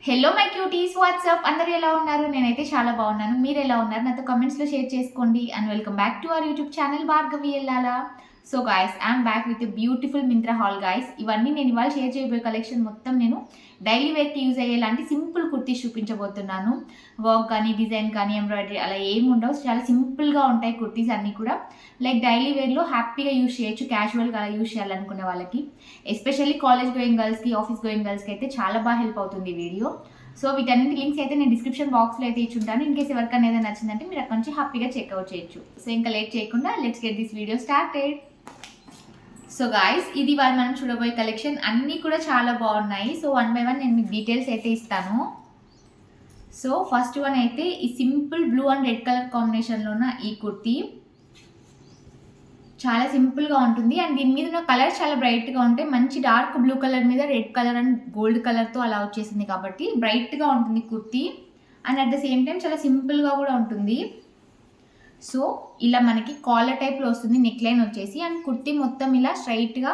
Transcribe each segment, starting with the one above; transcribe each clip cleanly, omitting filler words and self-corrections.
Hello my cuties WhatsApp అందరూ ఎలా ఉన్నారు? నేనైతే చాలా బాగున్నాను. మీరు ఎలా ఉన్నారు? నాతో కమెంట్స్లో షేర్ చేసుకోండి. And welcome back to our YouTube channel Bhargavi Ellala. So guys, I'm back with beautiful Myntra haul guys. ఇవన్నీ నేను ఇవాళ షేర్ చేయబోయే కలెక్షన్ మొత్తం నేను డైలీ వేర్కి యూజ్ అయ్యేలాంటి సింపుల్ కుర్తీస్ చూపించబోతున్నాను. వర్క్ కానీ, డిజైన్ కానీ, ఎంబ్రాయిడరీ అలా ఏమి ఉండవు. చాలా సింపుల్గా ఉంటాయి కుర్తీస్ అన్నీ కూడా. లైక్ డైలీ వేర్లో హ్యాపీగా యూజ్ చేయొచ్చు, క్యాజువల్గా అలా యూజ్ చేయాలనుకునే వాళ్ళకి, ఎస్పెషల్లీ కాలేజ్ గోయింగ్ గర్ల్స్కి, ఆఫీస్ గోయింగ్ గర్ల్స్కి అయితే చాలా బాగా హెల్ప్ అవుతుంది ఈ వీడియో. సో వీటన్నింటి లింక్స్ అయితే నేను డిస్క్రిప్షన్ బాక్స్లో అయితే ఇచ్చుంటాను. ఇన్ కేసు ఎవరికైనా ఏదైనా నచ్చిందంటే మీరు అక్కడ నుంచి హ్యాపీగా చెక్అవుట్ చేయొచ్చు. సో ఇంకా లేట్ చేయకుండా let's get this video started. So guys, ఇది వాళ్ళు మనం చూడబోయే కలెక్షన్ అన్నీ కూడా చాలా బాగున్నాయి. సో వన్ బై వన్ నేను మీకు డీటెయిల్స్ అయితే ఇస్తాను. సో ఫస్ట్ వన్ అయితే ఈ simple blue and red colour కాంబినేషన్లో ఉన్న ఈ కుర్తీ చాలా సింపుల్గా ఉంటుంది. అండ్ దీని మీద ఉన్న కలర్స్ చాలా బ్రైట్గా ఉంటాయి. మంచి డార్క్ బ్లూ కలర్ మీద రెడ్ కలర్ అండ్ గోల్డ్ కలర్తో అలా వచ్చేసింది కాబట్టి బ్రైట్గా ఉంటుంది kurti. And at the same time చాలా సింపుల్గా కూడా ఉంటుంది. సో ఇలా మనకి కాలర్ టైప్లో వస్తుంది నెక్ లైన్ వచ్చేసి. అండ్ కుర్తీ మొత్తం ఇలా స్ట్రైట్గా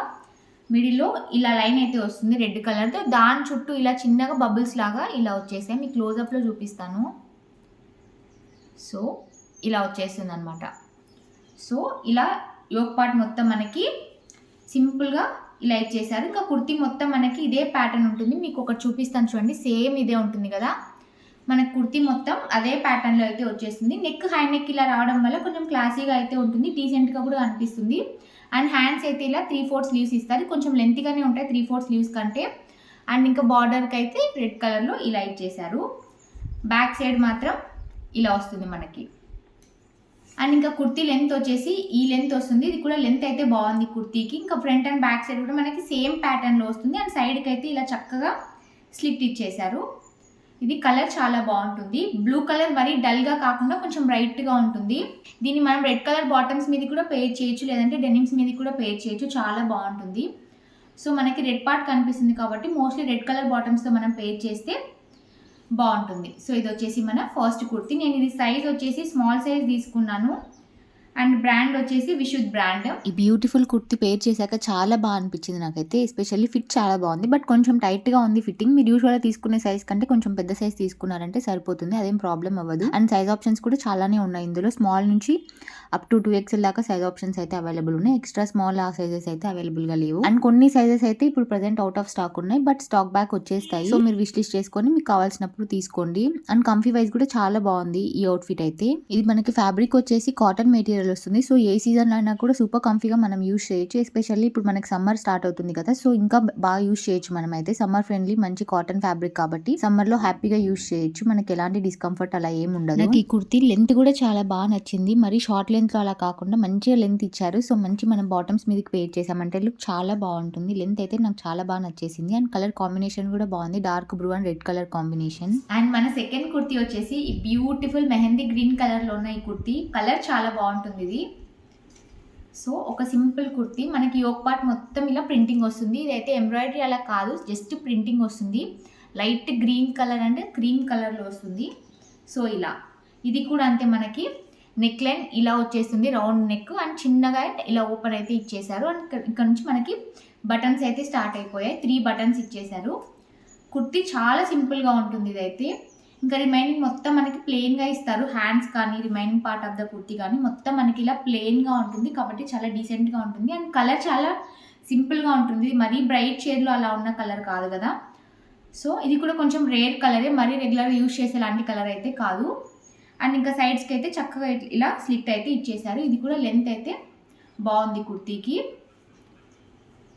మిడిల్లో ఇలా లైన్ అయితే వస్తుంది రెడ్ కలర్తో. దాని చుట్టూ ఇలా చిన్నగా బబుల్స్ లాగా ఇలా వచ్చేసాయి. మీకు క్లోజప్లో చూపిస్తాను. సో ఇలా వచ్చేస్తుంది అనమాట. సో ఇలా యోక్ పార్ట్ మొత్తం మనకి సింపుల్గా ఇలా ఇచ్చేసారు. ఇంకా కుర్తీ మొత్తం మనకి ఇదే ప్యాటర్న్ ఉంటుంది. మీకు ఒకటి చూపిస్తాను చూడండి, సేమ్ ఇదే ఉంటుంది కదా. మనకి కుర్తీ మొత్తం అదే ప్యాటర్న్లో అయితే వచ్చేస్తుంది. నెక్ హై నెక్ ఇలా రావడం వల్ల కొంచెం క్లాసీగా అయితే ఉంటుంది, డీసెంట్గా కూడా అనిపిస్తుంది. అండ్ హ్యాండ్స్ అయితే ఇలా 3/4 స్లీవ్స్ ఇస్తారు. కొంచెం లెంత్గానే ఉంటాయి 3/4 స్లీవ్స్ కంటే. అండ్ ఇంకా బార్డర్కి అయితే రెడ్ కలర్లో ఇలా ఇచ్చేసారు. బ్యాక్ సైడ్ మాత్రం ఇలా వస్తుంది మనకి. అండ్ ఇంకా కుర్తీ లెంత్ వచ్చేసి ఈ లెంత్ వస్తుంది. ఇది కూడా లెంత్ అయితే బాగుంది కుర్తీకి. ఇంకా ఫ్రంట్ అండ్ బ్యాక్ సైడ్ కూడా మనకి సేమ్ ప్యాటర్న్లో వస్తుంది. అండ్ సైడ్కి అయితే ఇలా చక్కగా స్లిట్ ఇచ్చేసారు. ఇది కలర్ చాలా బాగుంటుంది. బ్లూ కలర్ మరీ డల్గా కాకుండా కొంచెం బ్రైట్గా ఉంటుంది. దీన్ని మనం రెడ్ కలర్ బాటమ్స్ మీద కూడా పేర్ చేయొచ్చు, లేదంటే డెనిమ్స్ మీద కూడా పేర్ చేయొచ్చు. చాలా బాగుంటుంది. సో మనకి రెడ్ పార్ట్ కనిపిస్తుంది కాబట్టి మోస్ట్లీ రెడ్ కలర్ బాటమ్స్తో మనం పేర్ చేస్తే బాగుంటుంది. సో ఇది వచ్చేసి మన ఫస్ట్ కుర్తీ. నేను ఇది సైజ్ వచ్చేసి స్మాల్ సైజ్ తీసుకున్నాను. అండ్ బ్రాండ్ వచ్చేసి విశుద్ధ్ బ్రాండ్. ఈ బ్యూటిఫుల్ కుర్తీ పేర్ చేశాక చాలా బాగా అనిపించింది నాకైతే. ఎస్పెషల్లీ ఫిట్ చాలా బాగుంది, బట్ కొంచెం టైట్గా ఉంది ఫిట్టింగ్. మీరు యూజువల్గా తీసుకునే సైజ్ కంటే కొంచెం పెద్ద సైజ్ తీసుకున్నారంటే సరిపోతుంది, అదేం ప్రాబ్లం అవ్వదు. అండ్ సైజ్ ఆప్షన్స్ కూడా చాలానే ఉన్నాయి ఇందులో. స్మాల్ నుంచి అప్ టు 2XL దాకా సైజ్ ఆప్షన్స్ అయితే అవైలబుల్ ఉన్నాయి. ఎక్స్ట్రా స్మాల్ ఆ సైజెస్ అయితే అవైలబుల్గా లేవు. అండ్ కొన్ని సైజెస్ అయితే ఇప్పుడు ప్రెసెంట్ అవుట్ ఆఫ్ స్టాక్ ఉన్నాయి, బట్ స్టాక్ బ్యాక్ వచ్చేస్తాయి. సో మీరు విష్ లిస్ట్ చేసుకొని మీకు కావాల్సినప్పుడు తీసుకోండి. అండ్ కంఫీ వైజ్ కూడా చాలా బాగుంది ఈ అవుట్ఫిట్ అయితే. ఇది మనకి ఫ్యాబ్రిక్ వచ్చేసి కాటన్ మెటీరియల్ వస్తుంది. సో ఏ సీజన్ అయినా కూడా సూపర్ కంఫీగా మనం యూజ్ చేయొచ్చు. ఎస్పెషల్లీ ఇప్పుడు మనకి సమ్మర్ స్టార్ట్ అవుతుంది కదా, సో ఇంకా బాగా యూజ్ చేయొచ్చు. మనం అయితే సమ్మర్ ఫ్రెండ్లీ మంచి కాటన్ ఫ్యాబ్రిక్ కాబట్టి సమ్మర్ లో హ్యాపీగా యూజ్ చేయొచ్చు. మనకి ఎలాంటి డిస్కంఫర్ట్ అలా ఏమి ఉండదు. నాకు ఈ కుర్తీ లెంత్ కూడా చాలా బాగా నచ్చింది. మరి షార్ట్ లెంత్ లో అలా కాకుండా మంచిగా లెంత్ ఇచ్చారు. సో మంచి మనం బాటమ్స్ మీదకి పేర్ చేసామంటే లుక్ చాలా బాగుంటుంది. లెంత్ అయితే నాకు చాలా బాగా నచ్చేసింది. అండ్ కలర్ కాంబినేషన్ కూడా బాగుంది, dark blue and red colour combination. And మన సెకండ్ కుర్తీ వచ్చేసి ఈ బ్యూటిఫుల్ మెహందీ గ్రీన్ కలర్ లో ఉన్న ఈ కుర్తీ. కలర్ చాలా బాగుంటుంది ఇది. సో ఒక సింపుల్ కుర్తీ, మనకి యోక్ పార్ట్ మొత్తం ఇలా ప్రింటింగ్ వస్తుంది. ఇదైతే ఎంబ్రాయిడరీ అలా కాదు, జస్ట్ ప్రింటింగ్ వస్తుంది. Light green colour and cream కలర్లో వస్తుంది. సో ఇలా ఇది కూడా అంతే. మనకి నెక్ లైన్ ఇలా వచ్చేస్తుంది, రౌండ్ నెక్. అండ్ చిన్నగా ఇలా ఓపెన్ అయితే ఇచ్చేసారు. అండ్ ఇక్కడ నుంచి మనకి బటన్స్ అయితే స్టార్ట్ అయిపోయాయి. 3 బటన్స్ ఇచ్చేసారు. కుర్తీ చాలా సింపుల్గా ఉంటుంది ఇదైతే. ఇంకా రిమైనింగ్ మొత్తం మనకి ప్లెయిన్గా ఇస్తారు. హ్యాండ్స్ కానీ remaining part of the kurti కానీ మొత్తం మనకి ఇలా ప్లెయిన్గా ఉంటుంది కాబట్టి చాలా డీసెంట్గా ఉంటుంది. అండ్ కలర్ చాలా సింపుల్గా ఉంటుంది, మరీ బ్రైట్ షేడ్లో అలా ఉన్న కలర్ కాదు కదా. సో ఇది కూడా కొంచెం రేర్ కలరే, మరీ రెగ్యులర్గా యూజ్ చేసేలాంటి కలర్ అయితే కాదు. అండ్ ఇంకా సైడ్స్కి అయితే చక్కగా ఇలా స్లిట్ అయితే ఇచ్చేసారు. ఇది కూడా లెంత్ అయితే బాగుంది కుర్తీకి.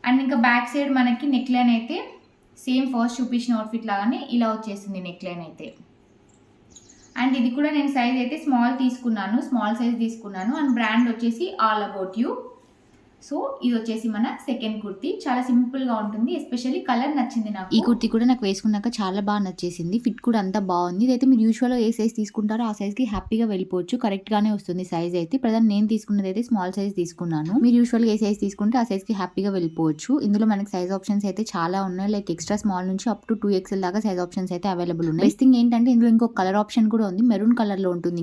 అండ్ ఇంకా బ్యాక్ సైడ్ మనకి నెక్ లైన్ అయితే సేమ్ ఫస్ట్ చూపించిన అవుట్ఫిట్ లాగానే ఇలా వచ్చేసింది నెక్ లైన్ అయితే. అండ్ ఇది కూడా నేను సైజ్ అయితే స్మాల్ సైజ్ తీసుకున్నాను. అండ్ బ్రాండ్ వచ్చేసి ఆల్ అబౌట్ యూ. సో ఇది వచ్చేసి మన సెకండ్ కుర్తీ. చాలా సింపుల్గా ఉంటుంది, ఎస్పెషల్లీ కలర్ నచ్చింది నాకు. ఈ కుర్తీ కూడా నాకు వేసుకున్నాక చాలా బాగా నచ్చేసింది. ఫిట్ కూడా అంతా బాగుంది. ఇదైతే మీరు యూజువల్గా ఏ సైజ్ తీసుకుంటారో ఆ సైజ్కి హ్యాపీగా వెళ్ళిపోవచ్చు. కరెక్ట్గానే వస్తుంది సైజ్ అయితే. ప్రజెంట్ నేను తీసుకున్నది అయితే స్మాల్ సైజ్ తీసుకున్నాను. మీరు యూజువల్గా ఏ సైజ్ తీసుకుంటే ఆ సైజ్కి హ్యాపీగా వెళ్ళిపోవచ్చు. ఇందులో మనకి సైజ్ ఆప్షన్స్ అయితే చాలా ఉన్నాయి. లైక్ ఎక్స్ట్రా స్మాల్ నుంచి అప్ టు 2XL దాకా సైజ్ ఆప్షన్స్ అయితే అవైలబుల్ ఉన్నాయి. బెస్ట్ థింగ్ ఏంటంటే ఇందులో ఇంకొక కలర్ ఆప్షన్ కూడా ఉంది, మెరూన్ కలర్ లో ఉంటుంది.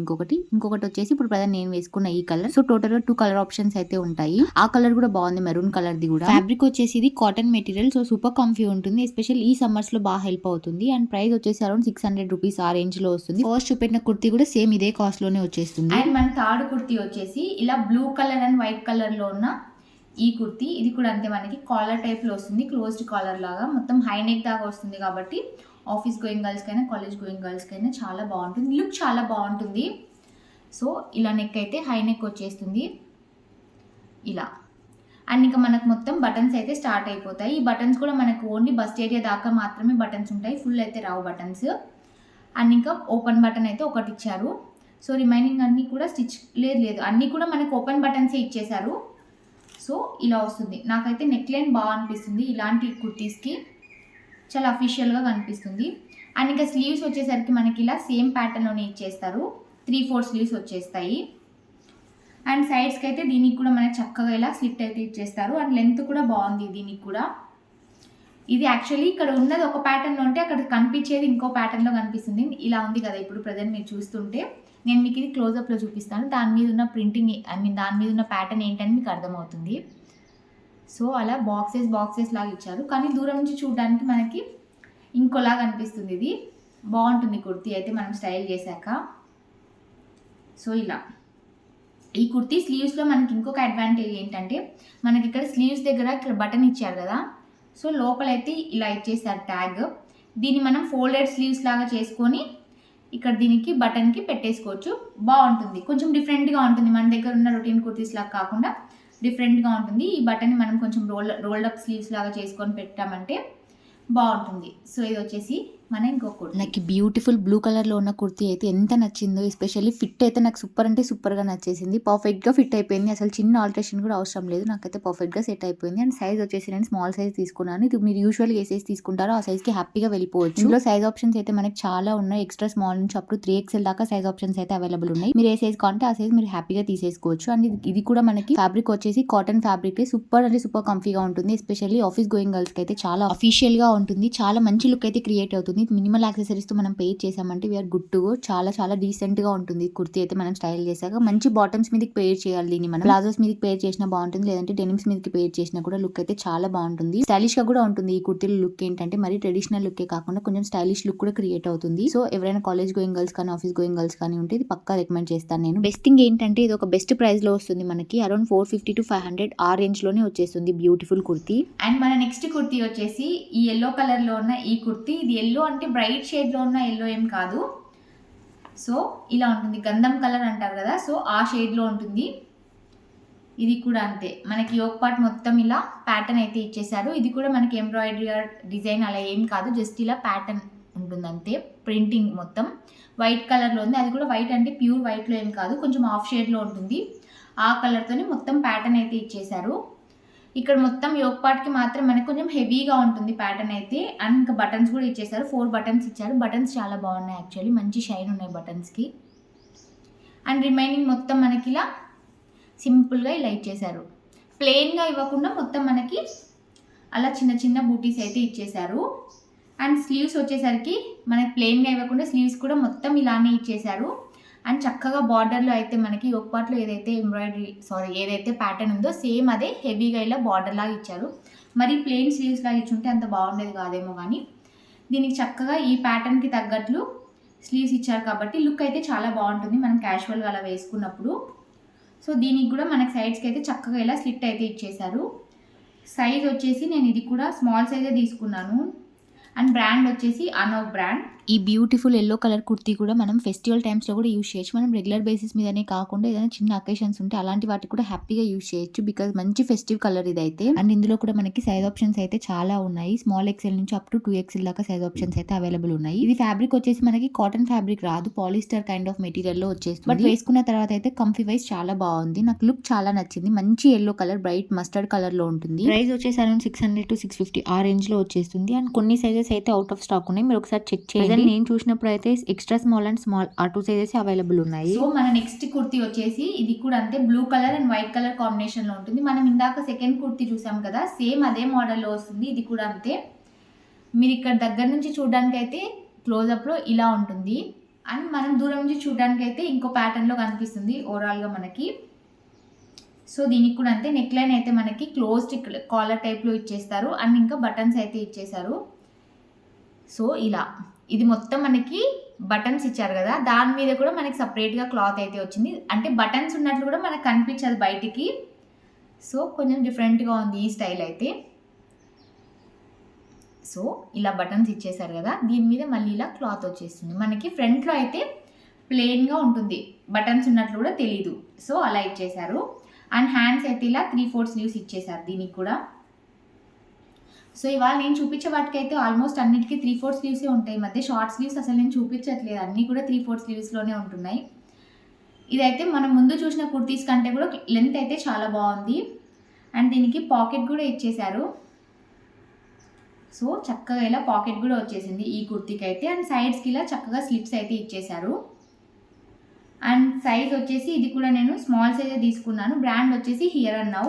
ఇంకొకటి వచ్చేసి ఇప్పుడు ప్రజెంట్ నేను వేసుకున్న ఈ కలర్. సో టోటల్గా 2 కలర్ ఆప్షన్స్ అయితే ఉంటాయి. ఆ కలర్ కలర్ కూడా బాగుంది, మెరూన్ కలర్ ది కూడా. ఫ్యాబ్రిక్ వచ్చేసి ఇది cotton material, so super comfy ఉంటుంది, ఎస్పెషల్ ఈ సమ్మర్స్ లో బాగా హెల్ప్ అవుతుంది. అండ్ ప్రైస్ వచ్చేసి అరౌండ్ 600 రూపీస్ ఆ రేంజ్ లో వస్తుంది. ఫస్ట్ చూపెట్టిన కుర్తీ కూడా సేమ్ ఇదే కాస్ట్ లోనే వచ్చేస్తుంది. అండ్ మన థర్డ్ కుర్తీ వచ్చేసి ఇలా blue colour and white colour లో ఉన్న ఈ కుర్తీ, ఇది కూడా అంతే మనకి కాలర్ టైప్ లో వస్తుంది, క్లోజ్డ్ కాలర్ లాగా మొత్తం హై నెక్ దాకా వస్తుంది కాబట్టి ఆఫీస్ గోయింగ్ గర్ల్స్ కైనా కాలేజ్ గోయింగ్ గర్ల్స్ కైనా చాలా బాగుంటుంది, లుక్ చాలా బాగుంటుంది. సో ఇలా నెక్ అయితే హై నెక్ వచ్చేస్తుంది ఇలా. అండ్ ఇంకా మనకు మొత్తం బటన్స్ అయితే స్టార్ట్ అయిపోతాయి. ఈ బటన్స్ కూడా మనకు ఓన్లీ బస్ట్ ఏరియా దాకా మాత్రమే బటన్స్ ఉంటాయి, ఫుల్ అయితే రావు బటన్స్. అండ్ ఇంకా ఓపెన్ బటన్ అయితే ఒకటి ఇచ్చారు. సో రిమైనింగ్ అన్నీ కూడా స్టిచ్ లేదు అన్నీ కూడా మనకు ఓపెన్ బటన్సే ఇచ్చేసారు. సో ఇలా వస్తుంది. నాకైతే నెక్ లైన్ బాగా అనిపిస్తుంది, ఇలాంటి కుర్తీస్కి చాలా అఫీషియల్గా కనిపిస్తుంది. అండ్ ఇంకా స్లీవ్స్ వచ్చేసరికి మనకి ఇలా సేమ్ ప్యాటర్న్లోనే ఇచ్చేస్తారు, 3/4 స్లీవ్స్ వచ్చేస్తాయి. అండ్ సైడ్స్కి అయితే దీనికి కూడా మనకి చక్కగా ఇలా స్లిట్ అయితే ఇచ్చేస్తారు. అండ్ లెంత్ కూడా బాగుంది దీనికి కూడా. ఇది యాక్చువల్లీ ఇక్కడ ఉన్నది ఒక ప్యాటర్న్లో ఉంటే అక్కడ కనిపించేది ఇంకో ప్యాటర్న్లో కనిపిస్తుంది. ఇలా ఉంది కదా ఇప్పుడు ప్రజెంట్ మీరు చూస్తుంటే. నేను మీకు ఇది క్లోజప్లో చూపిస్తాను, దాని మీద ఉన్న ప్రింటింగ్ దాని మీద ఉన్న ప్యాటర్న్ ఏంటని మీకు అర్థమవుతుంది. సో అలా బాక్సెస్ లాగా ఇచ్చారు, కానీ దూరం నుంచి చూడడానికి మనకి ఇంకోలాగా అనిపిస్తుంది. ఇది బాగుంటుంది కుర్తీ అయితే మనం స్టైల్ చేశాక. సో ఇలా ఈ కుర్తీ స్లీవ్స్లో మనకి ఇంకొక అడ్వాంటేజ్ ఏంటంటే మనకి ఇక్కడ స్లీవ్స్ దగ్గర ఇక్కడ బటన్ ఇచ్చారు కదా, సో లోపలైతే ఇలా ఇచ్చేసారు ట్యాగ్. దీన్ని మనం ఫోల్డెడ్ స్లీవ్స్ లాగా చేసుకొని ఇక్కడ దీనికి బటన్కి పెట్టేసుకోవచ్చు, బాగుంటుంది. కొంచెం డిఫరెంట్గా ఉంటుంది, మన దగ్గర ఉన్న రొటీన్ కుర్తీస్ లాగా కాకుండా డిఫరెంట్గా ఉంటుంది. ఈ బటన్ని మనం కొంచెం రోల్డ్ అప్ స్లీవ్స్ లాగా చేసుకొని పెట్టామంటే బాగుంటుంది. సో ఇది వచ్చేసి మన ఇంకో కుర్తీ. నాకు బ్యూటిఫుల్ బ్లూ కలర్ లో ఉన్న కుర్తీ అయితే ఎంత నచ్చిందో, ఎస్పెషల్లీ ఫిట్ అయితే నాకు సూపర్ అంటే సూపర్ గా నచ్చేసింది. పర్ఫెక్ట్ గా ఫిట్ అయిపోయింది, అసలు చిన్న ఆల్టరేషన్ కూడా అవసరం లేదు, నాకైతే పర్ఫెక్ట్ గా సెట్ అయిపోయింది. అండ్ సైజ్ వచ్చేసి నేను స్మాల్ సైజ్ తీసుకున్నాను. ఇది మీరు యూజువల్ ఏ సైజ్ తీసుకుంటారో ఆ సైజ్ కి హ్యాపీగా వెళ్ళిపోవచ్చు. ఇందులో సైజ్ ఆప్షన్స్ అయితే మనకి చాలా ఉన్నాయి, ఎక్స్ట్రా స్మాల్ నుంచి అప్ టు 3XL దాకా సైజ్ ఆప్షన్స్ అయితే అవైలబుల్ ఉన్నాయి. మీరు ఏ సైజ్ కావాలంటే ఆ సైజ్ మీరు హ్యాపీగా తీసేసుకోవచ్చు. అండ్ ఇది కూడా మనకి ఫ్యాబ్రిక్ వచ్చేసి కాటన్ ఫ్యాబ్రిక్, సూపర్ అంటే సూపర్ కంఫీగా ఉంటుంది. ఎస్పెషల్లీ ఆఫీస్ గోయింగ్ గర్ల్స్ కి అయితే చాలా అఫీషియల్ గా ఉంటుంది, చాలా మంచి లుక్ అయితే క్రియేట్ అవుతుంది. మినిమల్ యాక్సెసరీస్ తో మనం పే చేసామంటే వీఆర్ గుడ్ టు గో. చాలా డీసెంట్ గా ఉంటుంది కుర్తీ అయితే మనం స్టైల్ చేశాక. మంచి బాటమ్స్ మీదకి పేర్ చేయాలి దీన్ని, మనం ప్లాజోస్ మీదకి పేర్ చేసినా బాగుంటుంది, లేదంటే డెనిమ్స్ మీదకి పేర్ చేసినా కూడా లుక్ అయితే చాలా బాగుంటుంది. స్టైలిష్ గా కూడా ఉంటుంది ఈ కుర్తీలో. లుక్ ఏంటంటే మరి ట్రెడిషనల్ లుక్ కాకుండా కొంచెం స్టైలిష్ లుక్ కూడా క్రియేట్ అవుతుంది. సో ఎవరైనా కాలేజ్ గోయింగ్ గర్ల్స్ కానీ ఆఫీస్ గోయింగ్ గర్ల్స్ కానీ ఉంటే ఇది పక్కా రికమెండ్ చేస్తాను నేను. బెస్ట్ థింగ్ ఏంటంటే ఇది ఒక బెస్ట్ ప్రైస్ లో వస్తుంది మనకి, అరౌండ్ 450 to 500 ఆ రేంజ్ లోనే వచ్చేస్తుంది బ్యూటిఫుల్ కుర్తీ. అండ్ మన నెక్స్ట్ కుర్తీ వచ్చేసి ఈ ఎల్లో కలర్ లో ఉన్న ఈ కుర్తీ. ఇది ఎల్లో అంటే బ్రైట్ షేడ్ లో ఉన్న ఎల్లో ఏం కాదు, సో ఇలా ఉంటుంది, గంధం కలర్ అంటారు కదా, సో ఆ షేడ్ లో ఉంటుంది. ఇది కూడా అంతే, మనకి యోక్ పార్ట్ మొత్తం ఇలా ప్యాటర్న్ అయితే ఇచ్చేసారు. ఇది కూడా మనకి ఎంబ్రాయిడరీ డిజైన్ అలా ఏం కాదు, జస్ట్ ఇలా ప్యాటర్న్ ఉంటుంది అంతే. ప్రింటింగ్ మొత్తం వైట్ కలర్లో ఉంది, అది కూడా వైట్ అంటే ప్యూర్ వైట్లో ఏం కాదు, కొంచెం ఆఫ్ షేడ్లో ఉంటుంది. ఆ కలర్తోనే మొత్తం ప్యాటర్న్ అయితే ఇచ్చేసారు. ఇక్కడ మొత్తం యోక్ పార్ట్కి మాత్రం మనకి కొంచెం హెవీగా ఉంటుంది ప్యాటర్న్ అయితే. అండ్ ఇంకా బటన్స్ కూడా ఇచ్చేసారు, 4 బటన్స్ ఇచ్చారు. బటన్స్ చాలా బాగున్నాయి యాక్చువల్లీ, మంచి షైన్ ఉన్నాయి బటన్స్కి. అండ్ రిమైనింగ్ మొత్తం మనకి ఇలా సింపుల్గా ఇలా ఇచ్చేసారు, ప్లెయిన్గా ఇవ్వకుండా మొత్తం మనకి అలా చిన్న బూటీస్ అయితే ఇచ్చేసారు. అండ్ స్లీవ్స్ వచ్చేసరికి మనకి ప్లెయిన్గా ఇవ్వకుండా స్లీవ్స్ కూడా మొత్తం ఇలానే ఇచ్చేసారు. అండ్ చక్కగా బార్డర్లో అయితే మనకి యోక్ పార్ట్లో ఏదైతే ప్యాటర్న్ ఉందో సేమ్ అదే హెవీగా ఇలా బార్డర్ లాగా ఇచ్చారు. మరి ప్లెయిన్ స్లీవ్స్ లాగా ఇచ్చుంటే అంత బాగుండేది కాదేమో, కానీ దీనికి చక్కగా ఈ ప్యాటర్న్కి తగ్గట్లు స్లీవ్స్ ఇచ్చారు కాబట్టి లుక్ అయితే చాలా బాగుంటుంది మనం క్యాజువల్గా అలా వేసుకున్నప్పుడు. సో దీనికి కూడా మనకి సైడ్స్కి అయితే చక్కగా ఇలా స్లిట్ అయితే ఇచ్చేసారు. సైజ్ వచ్చేసి నేను ఇది కూడా స్మాల్ సైజే తీసుకున్నాను. అండ్ బ్రాండ్ వచ్చేసి అనోక్ బ్రాండ్. ఈ బ్యూటిఫుల్ ఎల్లో కలర్ కుర్తీ కూడా మనం ఫెస్టివల్ టైమ్స్లో కూడా యూజ్ చేయొచ్చు. మనం రెగ్యులర్ బేసిస్ మీదనే కాకుండా ఏదైనా చిన్న అకేషన్స్ ఉంటే అలాంటి వాటికి కూడా హ్యాపీగా యూజ్ చేయొచ్చు, బికాజ్ మంచి ఫెస్టివ్ కలర్ ఇదైతే. అండ్ ఇందులో కూడా మనకి సైజ్ ఆప్షన్స్ అయితే చాలా ఉన్నాయి, స్మాల్ XL నుంచి అప్ టు 2XL దాకా సైజ్ ఆప్షన్స్ అయితే అవైలబుల్ ఉన్నాయి. ఇది ఫ్యాబ్రిక్ వచ్చేసి మనకి కాటన్ ఫ్యాబ్రిక్ రాదు, పాలిస్టర్ కైండ్ ఆఫ్ మెటీరియల్ లో వచ్చేస్తుంది. బట్ వేసుకున్న తర్వాత అయితే కంఫీ వైజ్ చాలా బాగుంది, నాకు లుక్ చాలా నచ్చింది. మంచి yellow colour, bright mustard colour లో ఉంటుంది. ప్రైస్ వచ్చేసి అరౌండ్ 600 to 650 ఆ రేంజ్ లో వచ్చేస్తుంది. అండ్ కొన్ని సైజెస్ అయితే అవుట్ ఆఫ్ స్టాక్ ఉన్నాయి, మీరు ఒకసారి చెక్ చేయండి. నేను చూసినప్పుడు అయితే ఎక్స్ట్రా స్మాల్ అండ్ స్మాల్ ఆ 2 సైజెస్ అవైలబుల్ ఉన్నాయి. సో మన నెక్స్ట్ కుర్తీ వచ్చేసి ఇది కూడా అంతే, blue colour and white colour combination లో ఉంటుంది. మనం ఇందాక సెకండ్ కుర్తీ చూసాం కదా, సేమ్ అదే మోడల్లో వస్తుంది. ఇది కూడా అంతే, మీరు ఇక్కడ దగ్గర నుంచి చూడడానికి అయితే క్లోజప్ లో ఇలా ఉంటుంది. అండ్ మనం దూరం నుంచి చూడడానికి అయితే ఇంకో ప్యాటర్న్ లో కనిపిస్తుంది ఓవరాల్ గా మనకి. సో దీనికి కూడా అంతే, నెక్ లైన్ అయితే మనకి క్లోజ్డ్ కాలర్ టైప్లో ఇచ్చేస్తారు అండ్ ఇంకా బటన్స్ అయితే ఇచ్చేసారు. సో ఇలా ఇది మొత్తం మనకి బటన్స్ ఇచ్చారు కదా, దాని మీద కూడా మనకి సపరేట్గా క్లాత్ అయితే వచ్చింది. అంటే బటన్స్ ఉన్నట్లు కూడా మనకు కనిపించదు బయటికి. సో కొంచెం డిఫరెంట్గా ఉంది ఈ స్టైల్ అయితే. సో ఇలా బటన్స్ ఇచ్చేసారు కదా, దీని మీద మళ్ళీ ఇలా క్లాత్ వచ్చేస్తుంది. మనకి ఫ్రంట్లో అయితే ప్లెయిన్గా ఉంటుంది, బటన్స్ ఉన్నట్లు కూడా తెలీదు. సో అలా ఇచ్చేసారు. అండ్ హ్యాండ్స్ అయితే ఇలా 3/4 స్లీవ్స్ ఇచ్చేసారు దీనికి కూడా. సో ఇవాళ నేను చూపించే వాటికైతే ఆల్మోస్ట్ అన్నిటికీ 3/4 స్లీవ్సే ఉంటాయి. మధ్య షార్ట్ స్లీవ్స్ అసలు నేను చూపించట్లేదు, అన్నీ కూడా 3/4 స్లీవ్స్లోనే ఉంటున్నాయి. ఇదైతే మనం ముందు చూసిన కుర్తీస్ కంటే కూడా లెంత్ అయితే చాలా బాగుంది. అండ్ దీనికి పాకెట్ కూడా ఇచ్చేసారు. సో చక్కగా ఇలా పాకెట్ కూడా వచ్చేసింది ఈ కుర్తీకి అయితే. అండ్ సైడ్స్కి ఇలా చక్కగా స్లిప్స్ అయితే ఇచ్చేసారు. అండ్ సైజ్ వచ్చేసి ఇది కూడా నేను స్మాల్ సైజే తీసుకున్నాను. బ్రాండ్ వచ్చేసి హియర్ అండ్ నౌ.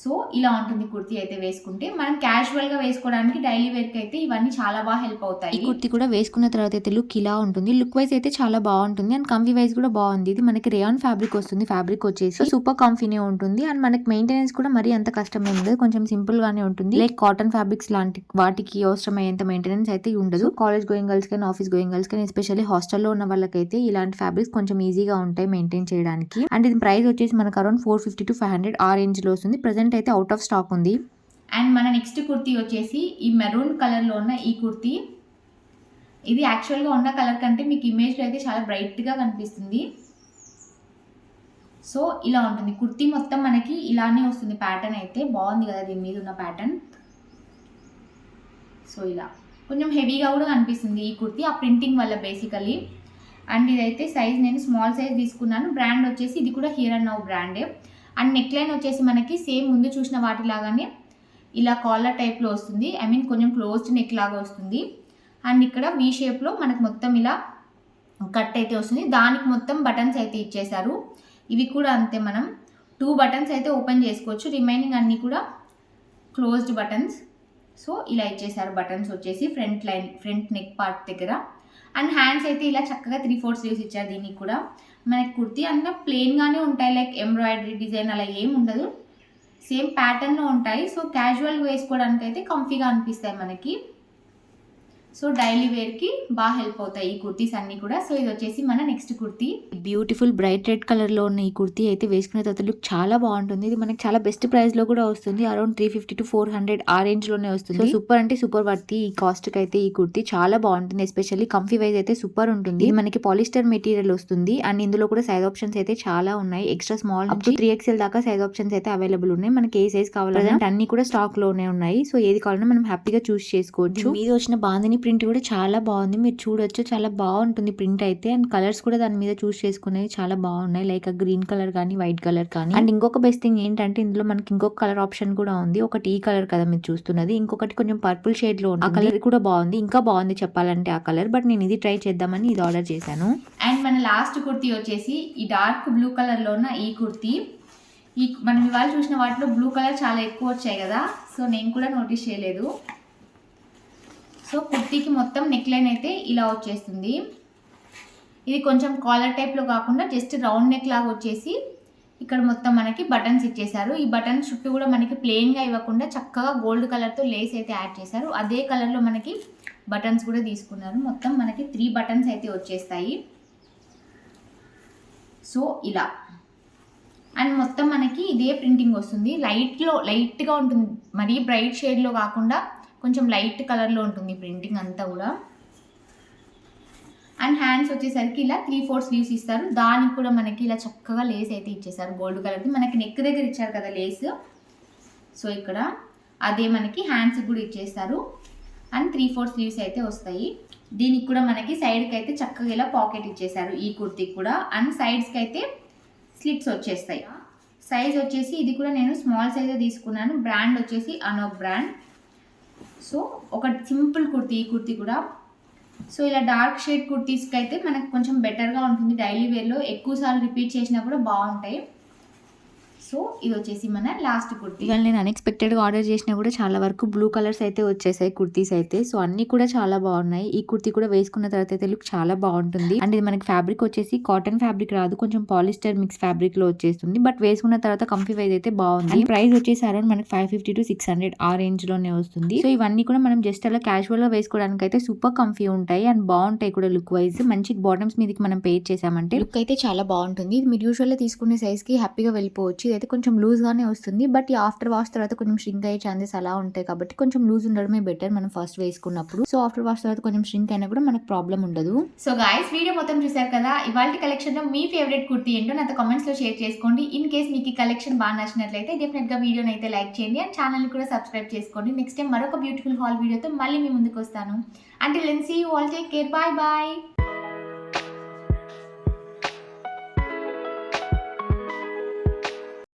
సో ఇలా ఉంటుంది కుర్తీ అయితే వేసుకుంటే. మనం క్యాజువల్గా వేసుకోవడానికి డైలీ వేర్కి అయితే ఇవన్నీ చాలా బాగా హెల్ప్ అవుతాయి. ఈ కుర్తీ కూడా వేసుకున్న తర్వాత అయితే లుక్ ఇలా ఉంటుంది. లుక్ వైజ్ అయితే చాలా బాగుంటుంది అండ్ కంఫీ వైజ్ కూడా బాగుంది. ఇది మనకి రేయాన్ ఫ్యాబ్రిక్ వస్తుంది. ఫ్యాబ్రిక్ వచ్చేసి సూపర్ కంఫీనే ఉంటుంది అండ్ మనకి మెయింటెనెన్స్ కూడా మరీ అంత కష్టం ఏమి ఉండదు, కొంచెం సింపుల్ గానే ఉంటుంది. లైక్ కాటన్ ఫ్యాబ్రిక్స్ లాంటి వాటికి అవసరమయ్యేంత మెయింటెనెన్స్ అయితే ఉండదు. కాలేజ్ గోయింగ్ గర్ల్స్ కానీ ఆఫీస్ గోయింగ్ గర్ల్స్ కానీ ఎస్పెషల్లీ హాస్టల్లో ఉన్న వాళ్ళకైతే ఇలాంటి ఫ్యాబ్రిక్స్ కొంచెం ఈజీగా ఉంటాయి మెయింటైన్ చేయడానికి. అండ్ ఇది ప్రైస్ వచ్చేసి మనకు అరౌండ్ 450 to 500 ఆ రేంజ్ లో వస్తుంది. ప్రెసెంట్ అయితే అవుట్ ఆఫ్ స్టాక్ ఉంది. అండ్ మన నెక్స్ట్ కుర్తీ వచ్చేసి ఈ మెరూన్ కలర్లో ఉన్న ఈ కుర్తీ. ఇది యాక్చువల్గా ఉన్న కలర్ కంటే మీకు ఇమేజ్లో అయితే చాలా బ్రైట్గా కనిపిస్తుంది. సో ఇలా ఉంటుంది కుర్తీ మొత్తం మనకి ఇలానే వస్తుంది. ప్యాటర్న్ అయితే బాగుంది కదా దీని మీద ఉన్న ప్యాటర్న్. సో ఇలా కొంచెం హెవీగా కూడా కనిపిస్తుంది ఈ కుర్తీ ఆ ప్రింటింగ్ వల్ల బేసికలీ. అండ్ ఇదైతే సైజ్ నేను స్మాల్ సైజ్ తీసుకున్నాను. బ్రాండ్ వచ్చేసి ఇది కూడా హియర్ అండ్ నౌ బ్రాండే. అండ్ నెక్ లైన్ వచ్చేసి మనకి సేమ్ ముందు చూసిన వాటిలాగానే ఇలా కాలర్ టైప్లో వస్తుంది. ఐ మీన్ కొంచెం క్లోజ్డ్ నెక్ లాగా వస్తుంది. అండ్ ఇక్కడ వీ షేప్లో మనకు మొత్తం ఇలా కట్ అయితే వస్తుంది. దానికి మొత్తం బటన్స్ అయితే ఇచ్చేసారు. ఇవి కూడా అంతే, మనం 2 బటన్స్ అయితే ఓపెన్ చేసుకోవచ్చు, రిమైనింగ్ అన్నీ కూడా క్లోజ్డ్ బటన్స్. సో ఇలా ఇచ్చేసారు బటన్స్ వచ్చేసి ఫ్రంట్ నెక్ పార్ట్ దగ్గర. అండ్ హ్యాండ్స్ అయితే ఇలా చక్కగా 3/4 స్లీవ్స్ ఇచ్చారు. దీనికి కూడా మనకి కుర్తీ అంతా ప్లెయిన్గానే ఉంటాయి, లైక్ ఎంబ్రాయిడరీ డిజైన్ అలా ఏమి ఉండదు, సేమ్ ప్యాటర్న్లో ఉంటాయి. సో క్యాజువల్గా వేసుకోవడానికి అయితే కంఫీగా అనిపిస్తాయి మనకి. సో డైలీ వేర్కి బాగా హెల్ప్ అవుతాయి ఈ కుర్తీస్ అన్నీ కూడా. సో ఇది వచ్చేసి మన next kurti. Beautiful bright red కలర్లో ఉన్న ఈ కుర్తీ అయితే వేసుకున్న తర్వాత లుక్ చాలా బాగుంటుంది. ఇది మనకి చాలా బెస్ట్ ప్రైస్లో కూడా వస్తుంది. అరౌండ్ 350 to 400 ఆ రేంజ్లోనే వస్తుంది. సో సూపర్ అంటే సూపర్ వర్తి ఈ కాస్ట్కి అయితే ఈ కుర్తీ చాలా బాగుంటుంది. ఎస్పెషల్లీ కంఫీ వైజ్ అయితే సూపర్ ఉంటుంది. ఇది మనకి పాలిస్టర్ మెటీరియల్ వస్తుంది అండ్ ఇందులో కూడా సైజ్ ఆప్షన్స్ అయితే చాలా ఉన్నాయి. ఎక్స్ట్రా స్మాల్ నుంచి 3XL దాకా సైజ్ ఆప్షన్స్ అయితే అవైలబుల్ ఉన్నాయి. మనకి ఏ సైజ్ కావాలంటే అన్ని కూడా స్టాక్ లోనే ఉన్నాయి. సో ఏది కావాలన్నా మనం హ్యాపీగా చూస్ చేసుకోవచ్చు. మీద వచ్చిన బాందిని ప్రింట్ కూడా చాలా బాగుంది, మీరు చూడొచ్చు, చాలా బాగుంటుంది ప్రింట్ అయితే. అండ్ కలర్స్ కూడా దాని మీద చూస్ చేసుకునేవి చాలా బాగున్నాయి, లైక్ గ్రీన్ కలర్ కానీ వైట్ కలర్ కానీ. అండ్ ఇంకొక బెస్ట్ థింగ్ ఏంటంటే ఇందులో మనకి ఇంకొక కలర్ ఆప్షన్ కూడా ఉంది. ఒకటి ఈ కలర్ కదా మీరు చూస్తున్నది, ఇంకొకటి కొంచెం పర్పుల్ షేడ్ లో ఉంది. ఆ కలర్ కూడా బాగుంది, ఇంకా బాగుంది చెప్పాలంటే ఆ కలర్. బట్ నేను ఇది ట్రై చేద్దామని ఇది ఆర్డర్ చేశాను. అండ్ మన లాస్ట్ కుర్తీ వచ్చేసి ఈ డార్క్ బ్లూ కలర్లో ఉన్న ఈ కుర్తీ. మనం ఇవాళ చూసిన వాటిలో బ్లూ కలర్ చాలా ఎక్కువ వచ్చాయి కదా, సో నేను కూడా నోటీస్ చేయలేదు. సో కుర్తీకి మొత్తం నెక్ లైన్ అయితే ఇలా వచ్చేస్తుంది. ఇది కొంచెం కాలర్ టైప్లో కాకుండా జస్ట్ రౌండ్ నెక్ లాగా వచ్చేసి ఇక్కడ మొత్తం మనకి బటన్స్ ఇచ్చేసారు. ఈ బటన్స్ చుట్టూ కూడా మనకి ప్లెయిన్గా ఇవ్వకుండా చక్కగా గోల్డ్ కలర్తో లేస్ అయితే యాడ్ చేశారు. అదే కలర్లో మనకి బటన్స్ కూడా తీసుకున్నారు. మొత్తం మనకి 3 బటన్స్ అయితే వచ్చేస్తాయి. సో ఇలా అండ్ మొత్తం మనకి ఇదే ప్రింటింగ్ వస్తుంది. లైట్గా ఉంటుంది, మరీ బ్రైట్ షేడ్లో కాకుండా కొంచెం లైట్ కలర్లో ఉంటుంది ప్రింటింగ్ అంతా కూడా. అండ్ హ్యాండ్స్ వచ్చేసరికి ఇలా 3/4 స్లీవ్స్ ఇస్తారు. దానికి కూడా మనకి ఇలా చక్కగా లేస్ అయితే ఇచ్చేసారు గోల్డ్ కలర్ది. మనకి నెక్ దగ్గర ఇచ్చారు కదా లేస్, సో ఇక్కడ అదే మనకి హ్యాండ్స్ కూడా ఇచ్చేస్తారు. అండ్ 3/4 స్లీవ్స్ అయితే వస్తాయి. దీనికి కూడా మనకి సైడ్కి అయితే చక్కగా ఇలా పాకెట్ ఇచ్చేసారు ఈ కుర్తీకి కూడా. అండ్ సైడ్స్కి అయితే స్లిట్స్ వచ్చేస్తాయి. సైజ్ వచ్చేసి ఇది కూడా నేను స్మాల్ సైజే తీసుకున్నాను. బ్రాండ్ వచ్చేసి అనోక్ బ్రాండ్. సో ఒక సింపుల్ కుర్తీ ఈ కుర్తీ కూడా. సో ఇలా డార్క్ షేడ్ కుర్తీస్కి అయితే మనకు కొంచెం బెటర్గా ఉంటుంది. డైలీ వేర్లో ఎక్కువసార్లు రిపీట్ చేసినా కూడా బాగుంటాయి. సో ఇది వచ్చేసి మన లాస్ట్ కుర్తీ. ఇవాళ నేను అన్ఎక్స్పెక్టెడ్గా ఆర్డర్ చేసినా కూడా చాలా వరకు బ్లూ కలర్స్ అయితే వచ్చేసాయి కుర్తీస్ అయితే. సో అన్ని కూడా చాలా బాగున్నాయి. ఈ కుర్తీ కూడా వేసుకున్న తర్వాత అయితే లుక్ చాలా బాగుంటుంది. అండ్ ఇది మనకి ఫ్యాబ్రిక్ వచ్చేసి కాటన్ ఫ్యాబ్రిక్ రాదు, కొంచెం పాలిస్టర్ మిక్స్ ఫ్యాబ్రిక్ లో వచ్చేస్తుంది. బట్ వేసుకున్న తర్వాత కంఫీ వైజ్ అయితే బాగుంది. ప్రైస్ వచ్చేసి అరౌండ్ మనకి 550 to 600 ఆ రేంజ్ లోనే వస్తుంది. సో ఇవన్నీ కూడా మనం జస్ట్ అలా క్యాజువల్ గా వేసుకోవడానికి అయితే సూపర్ కంఫీ ఉంటాయి అండ్ బాగుంటాయి కూడా లుక్ వైజ్. మంచి బాటమ్స్ మీదకి మనం పేర్ చేసామంటే లుక్ అయితే చాలా బాగుంటుంది. ఇది మీరు యూజువల్ గా తీసుకునే సైజ్ కి హ్యాపీగా వెళ్ళిపోవచ్చు. ఇదైతే కొంచెం లూజ్ గానే వస్తుంది. బట్ ఈ ఆఫ్టర్ వాష్ తర్వాత కొంచెం ష్రింక్ అయ్యే ఛాన్సెస్ అలా ఉంటాయి కాబట్టి కొంచెం లూజ్ ఉండడమే బెటర్ మనం ఫస్ట్ వేసుకున్నప్పుడు. సో ఆఫ్టర్ వాష్ తర్వాత కొంచెం ష్రింక్ అయినా కూడా మనకు ప్రాబ్లం ఉండదు. సో గైస్, వీడియో మొత్తం చూసారు కదా. ఇవాళ కలెక్షన్ లో మీ ఫేవరెట్ కుర్తీ ఏంటో నాతో కామెంట్స్ లో షేర్ చేసుకోండి. ఇన్ కేస్ మీకు ఈ కలెక్షన్ బాగా నచ్చినట్లయితే డెఫినెట్ గా వీడియోని అయితే లైక్ చేయండి అండ్ ఛానల్ ని కూడా సబ్స్క్రైబ్ చేసుకోండి. నెక్స్ట్ టైం మరొక బ్యూటిఫుల్ హాల్ వీడియోతో మళ్ళీ మీ ముందుకు వస్తాను. Until then see you all, take care, bye bye.